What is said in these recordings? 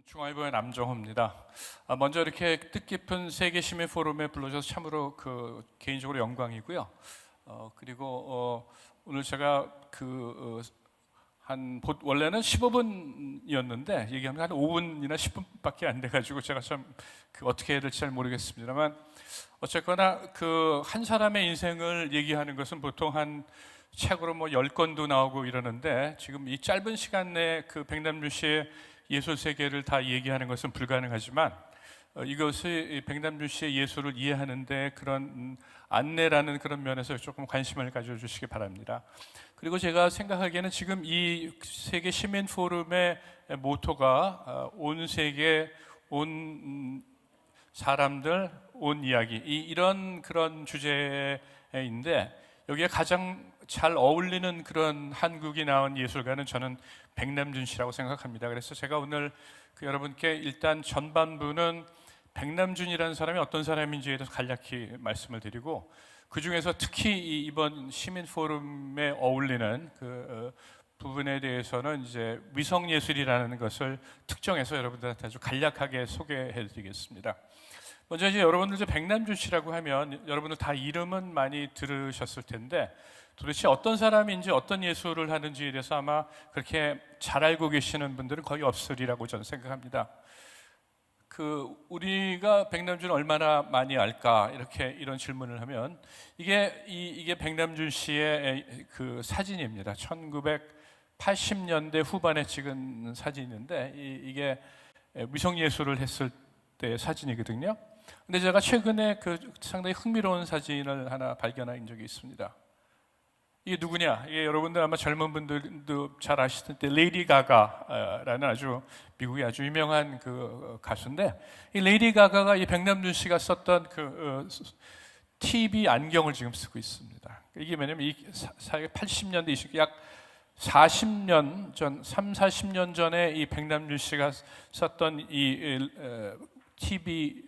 중앙일보의 남정호입니다. 먼저 이렇게 뜻깊은 세계 시민 포럼에 불러줘서 참으로 개인적으로 영광이고요. 그리고 오늘 제가 원래는 15분이었는데 얘기하면 한 5분이나 10분밖에 안 돼가지고 제가 참 어떻게 해야 될지 잘 모르겠습니다만, 어쨌거나 한 사람의 인생을 얘기하는 것은 보통 한 책으로 10권도 나오고 이러는데, 지금 이 짧은 시간 내에 백남준 씨의 예술 세계를 다 얘기하는 것은 불가능하지만, 이것이 백남준 씨의 예술을 이해하는데 그런 안내라는 그런 면에서 조금 관심을 가져주시기 바랍니다. 그리고 제가 생각하기에는 지금 이 세계 시민 포럼의 모토가 온 세계, 온 사람들, 온 이야기, 이런 그런 주제인데, 여기에 가장 잘 어울리는 그런 한국이 낳은 예술가는 저는 백남준 씨라고 생각합니다. 그래서 제가 오늘 여러분께 일단 전반부는 백남준이라는 사람이 어떤 사람인지에 대해서 간략히 말씀을 드리고, 그 중에서 특히 이번 시민 포럼에 어울리는 부분에 대해서는 이제 위성 예술이라는 것을 특정해서 여러분들한테 아주 간략하게 소개해 드리겠습니다. 먼저 이제 여러분들 백남준 씨라고 하면 여러분들 다 이름은 많이 들으셨을 텐데, 도대체 어떤 사람인지 어떤 예술을 하는지에 대해서 아마 그렇게 잘 알고 계시는 분들은 거의 없으리라고 저는 생각합니다. 우리가 백남준을 얼마나 많이 알까, 이런 질문을 하면 이게 백남준 씨의 사진입니다. 1980년대 후반에 찍은 사진인데, 이게 위성 예술을 했을 때 사진이거든요. 근데 제가 최근에 상당히 흥미로운 사진을 하나 발견한 적이 있습니다. 이게 누구냐? 이게 여러분들 아마 젊은 분들도 잘 아실 텐데, 레이디 가가라는 미국의 아주 유명한 가수인데, 이 레이디 가가가 이 백남준 씨가 썼던 TV 안경을 지금 쓰고 있습니다. 이게 뭐냐면 이 80년대 약 40년 전, 40년 전에 이 백남준 씨가 썼던 이 TV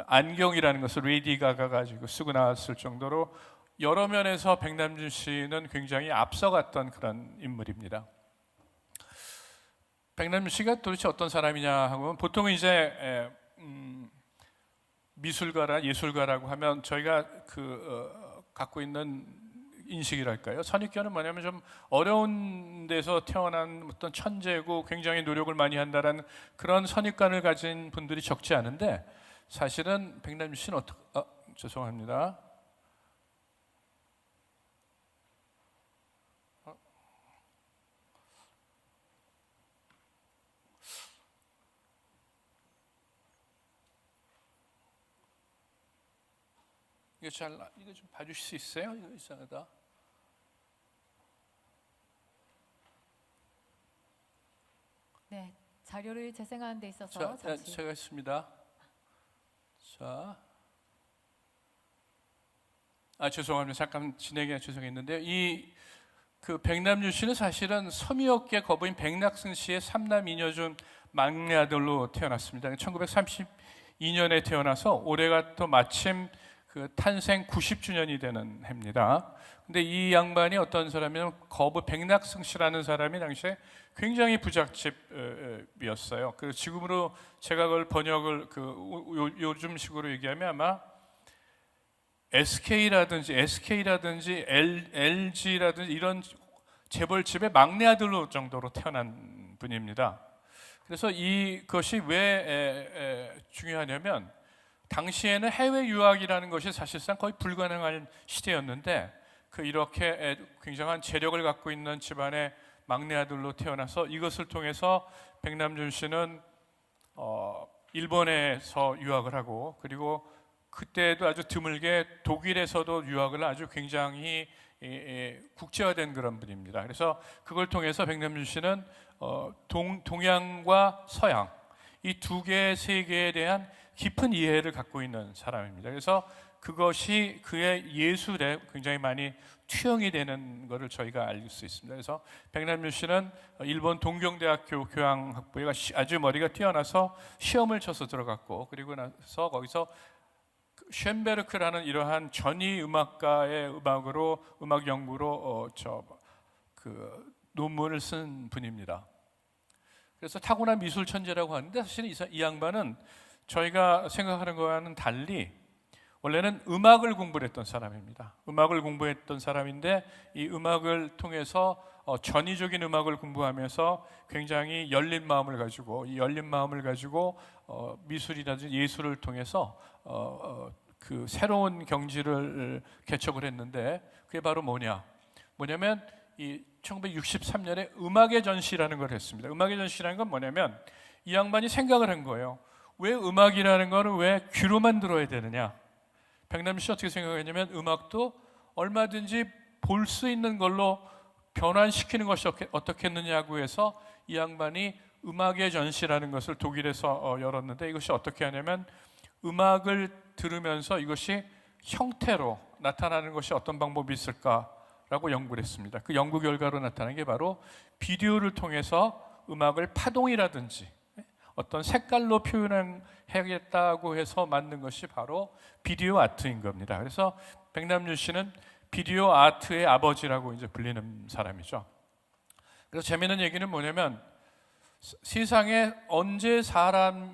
안경이라는 것을 레이디 가가가 쓰고 나왔을 정도로 여러 면에서 백남준 씨는 굉장히 앞서갔던 그런 인물입니다. 백남준 씨가 도대체 어떤 사람이냐 하면, 보통 이제 미술가라 예술가라고 하면 저희가 갖고 있는 인식이랄까요? 선입견은 뭐냐면 좀 어려운 데서 태어난 어떤 천재고 굉장히 노력을 많이 한다는 그런 선입관을 가진 분들이 적지 않은데, 사실은 백남준 씨는 죄송합니다. 이거 좀 봐주실 수 있어요? 이거 이상하다. 네, 자료를 재생하는 데 있어서 잠시. 제가 했습니다. 죄송합니다. 잠깐 진행에 죄송했는데요. 백남준 씨는 사실은 서미업계 거부인 백낙승 씨의 3남 2녀 중 막내 아들로 태어났습니다. 1932년에 태어나서 올해가 또 마침 탄생 90주년이 되는 해입니다. 근데 이 양반이 어떤 사람이냐면 거부 백낙승 씨라는 사람이 당시에 굉장히 부잣집이었어요. 지금으로 제가 그걸 번역을 요즘식으로 얘기하면 아마 SK라든지 LG라든지 이런 재벌집의 막내 아들로 정도로 태어난 분입니다. 그래서 이것이 왜 중요하냐면, 당시에는 해외 유학이라는 것이 사실상 거의 불가능한 시대였는데, 이렇게 굉장한 재력을 갖고 있는 집안의 막내 아들로 태어나서 이것을 통해서 백남준 씨는 일본에서 유학을 하고, 그리고 그때도 아주 드물게 독일에서도 유학을 아주 굉장히 국제화된 그런 분입니다. 그래서 그걸 통해서 백남준 씨는 동양과 서양 이 두 개의 세계에 대한 깊은 이해를 갖고 있는 사람입니다. 그래서 그것이 그의 예술에 굉장히 많이 투영이 되는 것을 저희가 알 수 있습니다. 그래서 백남준 씨는 일본 동경대학교 교양학부에 아주 머리가 뛰어나서 시험을 쳐서 들어갔고, 그리고 나서 거기서 쉔베르크라는 이러한 전위 음악가의 음악 연구로 논문을 쓴 분입니다. 그래서 타고난 미술 천재라고 하는데 사실은 이 양반은 저희가 생각하는 거와는 달리 원래는 음악을 공부했던 사람입니다. 음악을 공부했던 사람인데 이 음악을 통해서 전위적인 음악을 공부하면서 굉장히 열린 마음을 가지고 이 열린 마음을 가지고 미술이라든지 예술을 통해서 그 새로운 경지를 개척을 했는데 그게 바로 뭐냐면 이 1963년에 음악의 전시라는 걸 했습니다. 음악의 전시라는 건 뭐냐면 이 양반이 생각을 한 거예요. 왜 음악이라는 거를 왜 귀로만 들어야 되느냐? 백남준 씨 어떻게 생각했냐면 음악도 얼마든지 볼 수 있는 걸로 변환시키는 것이 어떻겠느냐고 해서 이 양반이 음악의 전시라는 것을 독일에서 열었는데 이것이 어떻게 하냐면 음악을 들으면서 이것이 형태로 나타나는 것이 어떤 방법이 있을까라고 연구를 했습니다. 그 연구 결과로 나타난 게 바로 비디오를 통해서 음악을 파동이라든지 어떤 색깔로 표현하겠다고 해서 만든 것이 바로 비디오 아트인 겁니다. 그래서 백남준 씨는 비디오 아트의 아버지라고 이제 불리는 사람이죠. 그래서 재미있는 얘기는 뭐냐면 세상에 언제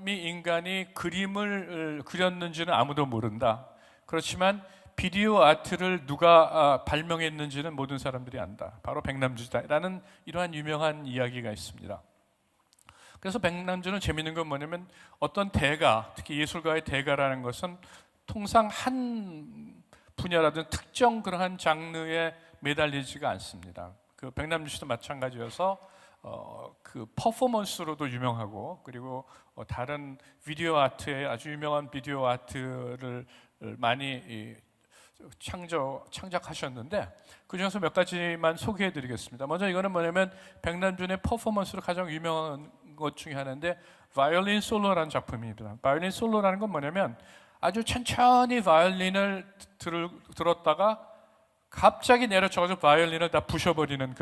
인간이 그림을 그렸는지는 아무도 모른다. 그렇지만 비디오 아트를 누가 발명했는지는 모든 사람들이 안다. 바로 백남준이다라는 이러한 유명한 이야기가 있습니다. 그래서 백남준은 재미있는 건 뭐냐면 어떤 대가, 특히 예술가의 대가라는 것은 통상 한 분야라든 특정 그러한 장르에 매달리지가 않습니다. 그 백남준 씨도 마찬가지여서 그 퍼포먼스로도 유명하고 그리고 다른 비디오 아트에 아주 유명한 비디오 아트를 많이 창작하셨는데 그 중에서 몇 가지만 소개해드리겠습니다. 먼저 이거는 뭐냐면 백남준의 퍼포먼스로 가장 유명한 것 중에 하나인데 바이올린 솔로라는 작품입니다. 바이올린 솔로라는 건 뭐냐면 아주 천천히 바이올린을 들었다가 갑자기 내려쳐서 바이올린을 다 부셔버리는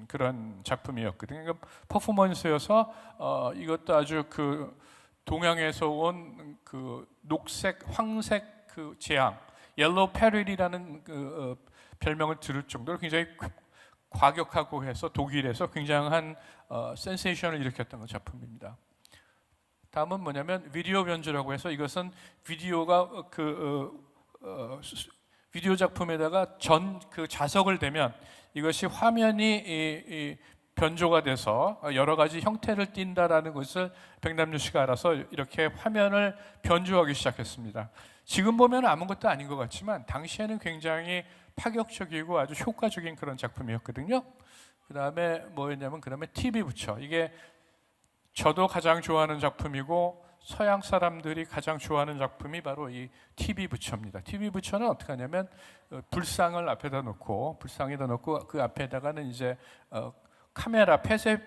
그런 작품이었거든요. 그러니까 퍼포먼스여서 이것도 아주 그 동양에서 온 그 녹색, 황색 그 재앙, 옐로우 페릴이라는 그 별명을 들을 정도로 굉장히 과격하고 해서 독일에서 굉장한 센세이션을 일으켰던 작품입니다. 다음은 뭐냐면 비디오 변주라고 해서 이것은 비디오가 비디오 작품에다가 그 자석을 대면 이것이 화면이 변조가 돼서 여러 가지 형태를 띈다라는 것을 백남준 씨가 알아서 이렇게 화면을 변조하기 시작했습니다. 지금 보면 아무것도 아닌 것 같지만 당시에는 굉장히 파격적이고 아주 효과적인 그런 작품이었거든요. 그 다음에 뭐였냐면 그다음에 TV 부처. 이게 저도 가장 좋아하는 작품이고 서양 사람들이 가장 좋아하는 작품이 바로 이 TV 부처입니다. TV 부처는 어떻게 하냐면 불상을 앞에다 놓고 불상에다 놓고 그 앞에다가는 이제 카메라 폐쇄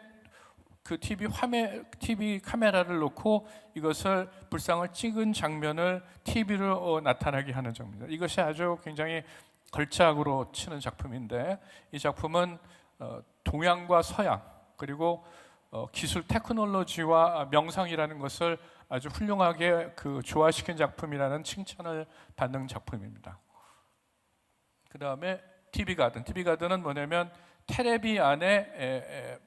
그 TV 카메라를 놓고 이것을 불상을 찍은 장면을 TV로 나타나게 하는 작품입니다. 이것이 아주 굉장히 걸작으로 치는 작품인데 이 작품은 동양과 서양 그리고 기술 테크놀로지와 명상이라는 것을 아주 훌륭하게 그 조화시킨 작품이라는 칭찬을 받는 작품입니다. 그 다음에 TV 가든. TV 가든은 뭐냐면 테레비 안에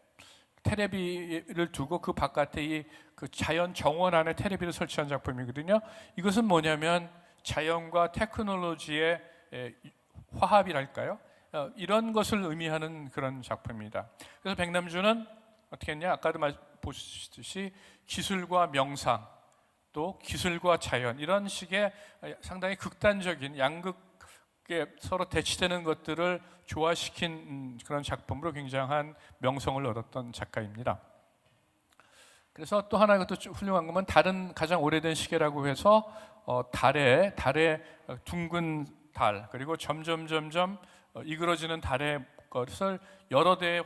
테레비를 두고 그 바깥에 그 자연 정원 안에 테레비를 설치한 작품이거든요. 이것은 뭐냐면 자연과 테크놀로지의 화합이랄까요? 이런 것을 의미하는 그런 작품입니다. 그래서 백남준은 어떻게 했냐? 아까도 보시듯이 기술과 명상, 또 기술과 자연 이런 식의 상당히 극단적인 양극에 서로 대치되는 것들을 조화시킨 그런 작품으로 굉장한 명성을 얻었던 작가입니다. 그래서 또 하나 이것도 훌륭한 것은 다른 가장 오래된 시계라고 해서 달에 둥근 달 그리고 점점 이그러지는 달의 것을 여러 대의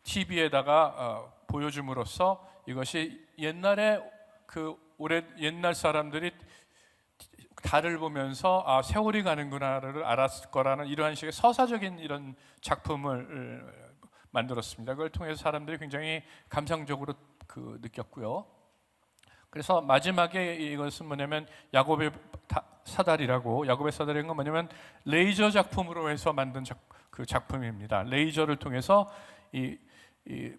TV에다가 보여줌으로써 이것이 옛날에 옛날 사람들이 달을 보면서 세월이 가는구나를 알았을 거라는 이러한 식의 서사적인 이런 작품을 만들었습니다. 그걸 통해서 사람들이 굉장히 감상적으로 느꼈고요. 그래서 마지막에 이것은 뭐냐면 야곱의 사다리라고 야곱의 사다리는 건 뭐냐면 레이저 작품으로 해서 만든 그 작품입니다. 레이저를 통해서 이 이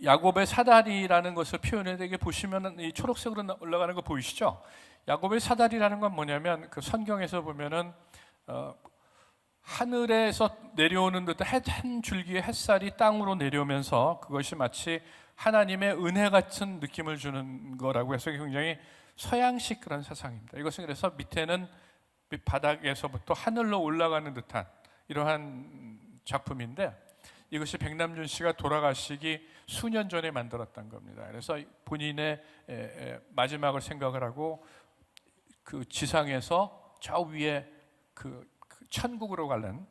야곱의 사다리라는 것을 표현해야 되게 보시면은 이 초록색으로 올라가는 거 보이시죠? 야곱의 사다리라는 건 뭐냐면 그 성경에서 보면은 하늘에서 내려오는 듯한 한 줄기의 햇살이 땅으로 내려오면서 그것이 마치 하나님의 은혜 같은 느낌을 주는 거라고 해서 굉장히 서양식 그런 사상입니다. 이것은 그래서 밑에는 바닥에서부터 하늘로 올라가는 듯한 이러한 작품인데 이것이 백남준 씨가 돌아가시기 수년 전에 만들었던 겁니다. 그래서 본인의 마지막을 생각을 하고 그 지상에서 저 위에 그 천국으로 가는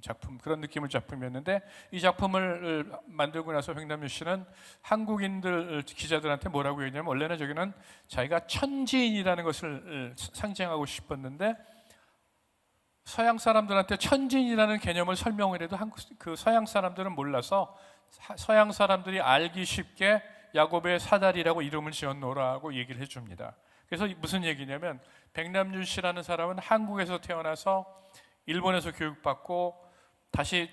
작품, 그런 느낌의 작품이었는데 이 작품을 만들고 나서 백남준 씨는 한국인들 기자들한테 뭐라고 얘기냐면 원래는 저기는 자기가 천지인이라는 것을 상징하고 싶었는데 서양 사람들한테 천지인이라는 개념을 설명을 해도 그 서양 사람들은 몰라서 서양 사람들이 알기 쉽게 야곱의 사다리라고 이름을 지었노라고 얘기를 해줍니다. 그래서 무슨 얘기냐면 백남준 씨라는 사람은 한국에서 태어나서 일본에서 교육받고 다시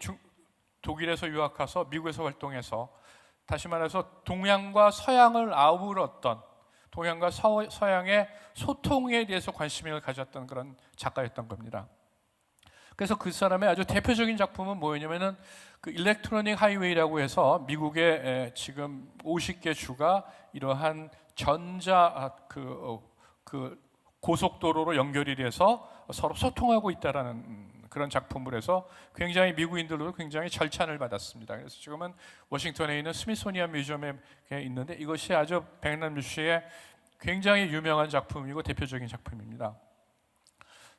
독일에서 유학 가서 미국에서 활동해서 다시 말해서 동양과 서양을 아우렀던 동양과 서양의 소통에 대해서 관심을 가졌던 그런 작가였던 겁니다. 그래서 그 사람의 아주 대표적인 작품은 뭐였냐면은 그 일렉트로닉 하이웨이라고 해서 미국의 지금 50개 주가 이러한 전자 그 고속도로로 연결이 돼서 서로 소통하고 있다라는 그런 작품을 해서 굉장히 미국인들로 굉장히 절찬을 받았습니다. 그래서 지금은 워싱턴에 있는 스미소니안 뮤지엄에 있는데 이것이 아주 백남준 씨의 굉장히 유명한 작품이고 대표적인 작품입니다.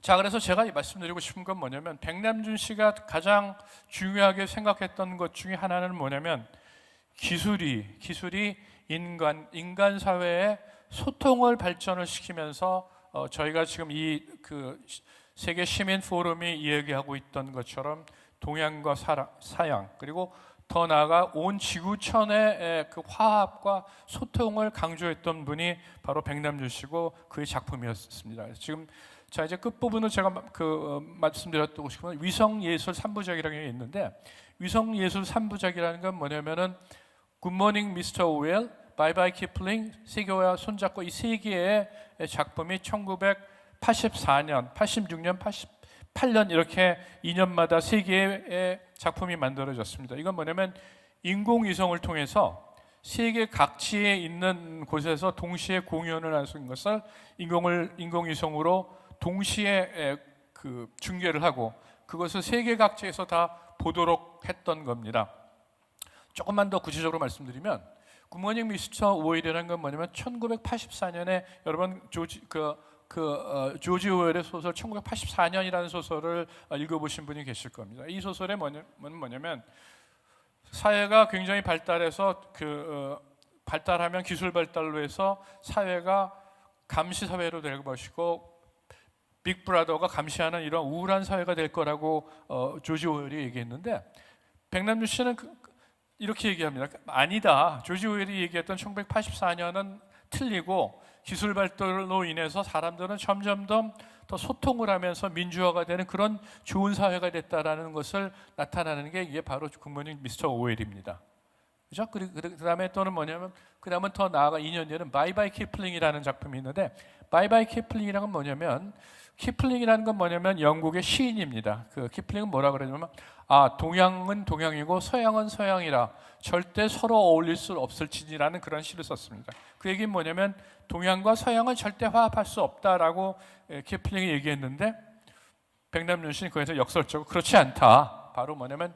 자, 그래서 제가 말씀드리고 싶은 건 뭐냐면 백남준 씨가 가장 중요하게 생각했던 것 중에 하나는 뭐냐면 기술이 인간 사회의 소통을 발전을 시키면서 저희가 지금 이 그 세계 시민 포럼이 이야기하고 있던 것처럼 동양과 서양 그리고 더 나아가 온 지구촌의 그 화합과 소통을 강조했던 분이 바로 백남준 씨고 그의 작품이었습니다. 지금 자 이제 끝부분을 제가 말씀드렸고 싶은 위성예술 3부작이라는 게 있는데 위성예술 3부작이라는 건 뭐냐면은 굿모닝 미스터 오웰, 바이바이 키플링, 세계와 손잡고 이 세 개의 작품이 1984년, 86년, 88년 이렇게 2년마다 세 개의 작품이 만들어졌습니다. 이건 뭐냐면 인공위성을 통해서 세계 각지에 있는 곳에서 동시에 공연을 할 수 있는 것을 인공위성으로 동시에 그 중계를 하고 그것을 세계 각지에서 다 보도록 했던 겁니다. 조금만 더 구체적으로 말씀드리면 굿모닝 미스터 오웰이라는 건 뭐냐면 1984년에 여러분 조지 오웰의 소설 1984년이라는 소설을 읽어보신 분이 계실 겁니다. 이 소설에 뭐냐면 사회가 굉장히 발달해서 발달하면 기술 발달로 해서 사회가 감시 사회로 될 것이고 빅브라더가 감시하는 이런 우울한 사회가 될 거라고 조지 오웰이 얘기했는데 백남준 씨는 이렇게 얘기합니다. 아니다. 조지 오웰이 얘기했던 1984년은 틀리고 기술 발달로 인해서 사람들은 점점 더 소통을 하면서 민주화가 되는 그런 좋은 사회가 됐다라는 것을 나타나는 게 이게 바로 굿모닝 미스터 오웰입니다. 그죠? 그다음에 또는 뭐냐면 그다음은 더 나아가 2년 뒤에는 바이바이 키플링이라는 작품이 있는데 바이바이 키플링이라는 건 뭐냐면 키플링이라는 건 뭐냐면 영국의 시인입니다. 그 키플링은 뭐라 그러냐면 동양은 동양이고 서양은 서양이라 절대 서로 어울릴 수 없을지니라는 그런 시를 썼습니다. 그 얘기는 뭐냐면 동양과 서양은 절대 화합할 수 없다라고 키플링이 얘기했는데 백남준 씨는 거기서 역설적으로 그렇지 않다. 바로 뭐냐면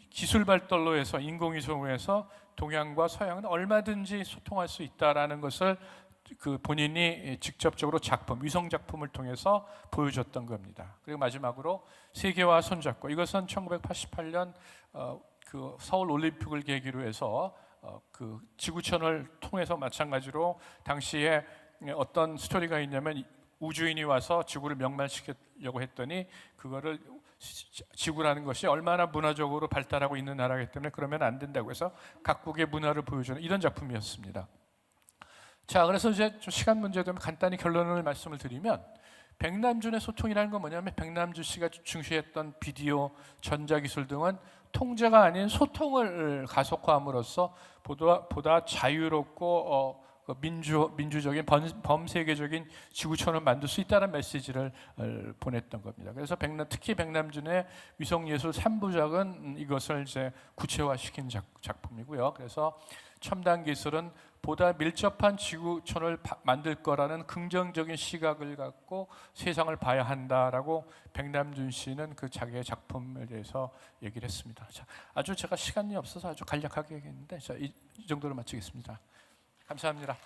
기술 발달로 해서 인공위성으로 해서 동양과 서양은 얼마든지 소통할 수 있다라는 것을 그 본인이 직접적으로 위성 작품을 통해서 보여줬던 겁니다. 그리고 마지막으로 세계와 손잡고 이것은 1988년 그 서울 올림픽을 계기로 해서 그 지구촌을 통해서 마찬가지로 당시에 어떤 스토리가 있냐면 우주인이 와서 지구를 멸망시키려고 했더니 그거를 지구라는 것이 얼마나 문화적으로 발달하고 있는 나라이기 때문에 그러면 안 된다고 해서 각국의 문화를 보여주는 이런 작품이었습니다. 자, 그래서 이제 좀 시간 문제 때문에 간단히 결론을 말씀을 드리면 백남준의 소통이라는 건 뭐냐면 백남준 씨가 중시했던 비디오, 전자기술 등은 통제가 아닌 소통을 가속화함으로써 보다 자유롭고 그 민주적인 범세계적인 지구촌을 만들 수 있다는 메시지를 보냈던 겁니다. 그래서 특히 백남준의 위성예술 3부작은 이것을 이제 구체화시킨 작품이고요. 그래서 첨단 기술은 보다 밀접한 지구촌을 만들 거라는 긍정적인 시각을 갖고 세상을 봐야 한다라고 백남준 씨는 그 자기의 작품에 대해서 얘기를 했습니다. 자, 아주 제가 시간이 없어서 아주 간략하게 얘기했는데 자, 이 정도로 마치겠습니다. 감사합니다.